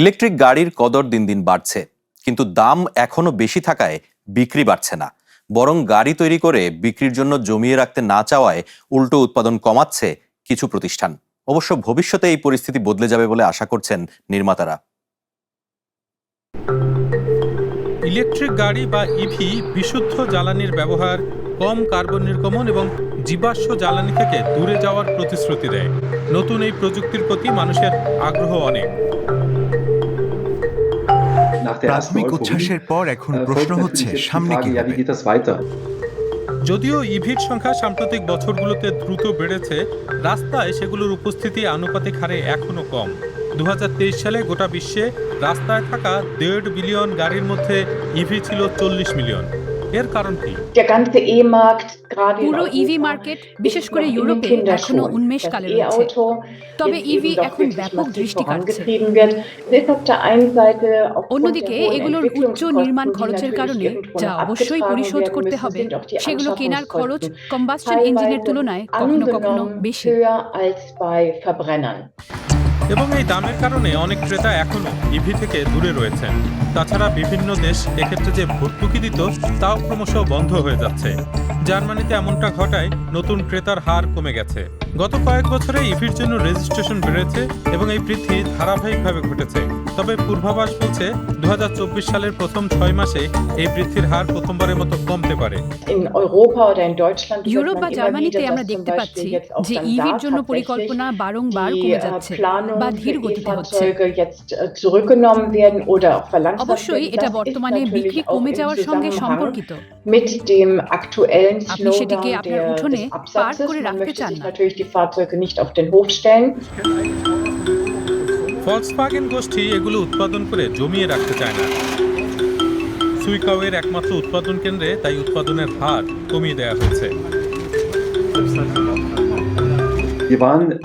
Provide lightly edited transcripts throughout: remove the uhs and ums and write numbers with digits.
Electric গাড়ির কদর দিন দিন বাড়ছে, কিন্তু দাম এখনো বেশি থাকায় বিক্রি বাড়ছে না। বরং গাড়ি তৈরি করে বিক্রির জন্য জমিয়ে রাখতে না চাওয়ায় উল্টো উৎপাদন কমাচ্ছে কিছু প্রতিষ্ঠান। অবশ্য ভবিষ্যতে এই পরিস্থিতি বদলে যাবে বলে আশা করছেন নির্মাতারা। ইলেকট্রিক গাড়ি বা ইভি বিশুদ্ধ জ্বালানির ব্যবহার, কম কার্বন নির্গমন এবং জীবাশ্ম জ্বালানি থেকে দূরে যাওয়ার প্রতিশ্রুতি দেয়। নতুন এই প্রযুক্তির প্রতি মানুষের আগ্রহ অনেক। প্রাথমিক উচ্ছ্বাসের পর এখন প্রশ্ন হচ্ছে সামনে কি হবে। যদিও ইভির সংখ্যা সাম্প্রতিক বছরগুলোতে দ্রুত বেড়েছে, রাস্তায় সেগুলোর উপস্থিতি আনুপাতিক হারে এখনো কম। 2023 সালে গোটা বিশ্বে রাস্তায় থাকা 1.5 বিলিয়ন গাড়ির মধ্যে ইভি ছিল 40 মিলিয়ন। এর কারণ কি? পুরো ইভি মার্কেট, বিশেষ করে ইউরোপে, এখনো উন্মেষকালে রয়েছে। তবে ইভি এখন ব্যাপক দৃষ্টি কাটছে। অন্যদিকে এগুলোর উচ্চ নির্মাণ খরচের কারণে, যা অবশ্যই পরিশোধ করতে হবে, সেগুলো কেনার খরচ কম্বাসশন ইঞ্জিনের তুলনায় কখনো কখনো বেশি। এবং এই দামের কারণে অনেক ক্রেতা এখনো ইভি থেকে দূরে রয়েছেন। তাছাড়া বিভিন্ন দেশ এক্ষেত্রে যে ভর্তুকি দিত, তাও ক্রমশ বন্ধ হয়ে যাচ্ছে। জার্মানিতে এমনটা ঘটায় নতুন ক্রেতার হার কমে গেছে। গত কয়েক বছরে ইভির জন্য রেজিস্ট্রেশন বেড়েছে এবং এই বৃদ্ধি ধারাবাহিকভাবে ঘটেছে। তবে পূর্বাভাস বলছে 2024 সালের প্রথম 6 মাসে এই বৃদ্ধির হার প্রথমবারের মতো কমতে পারে। ইউরোপ বা জার্মানিতে আমরা দেখতে পাচ্ছি যে ইভির জন্য পরিকল্পনা বারংবার কমে যাচ্ছে বা ধীর গতিতে হচ্ছে। অবশ্যই এটা বর্তমানে বিক্রি কমে যাওয়ার সঙ্গে সম্পর্কিত। আপনি সেটিকে আপনার উঠোনে পার্ক করে রাখতে চান না। ফলক্সওয়াগেন গোষ্ঠী এগুলো উৎপাদন করে জমিয়ে রাখতে চায় না। সুইকাওয়ের একমাত্র উৎপাদন কেন্দ্রে তাই উৎপাদনের হার কমিয়ে দেওয়া হয়েছে।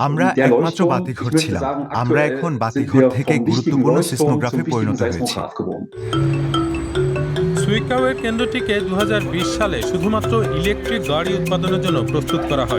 আমরা একমাত্র বাতিঘর ছিলাম, আমরা এখন বাতিঘর থেকে গুরুত্বপূর্ণ সিসমোগ্রাফে পরিণত হয়েছি। সুইকাওয়ের কেন্দ্রটিকে 2020 সালে শুধুমাত্র ইলেকট্রিক গাড়ি উৎপাদনের জন্য প্রস্তুত করা হয়।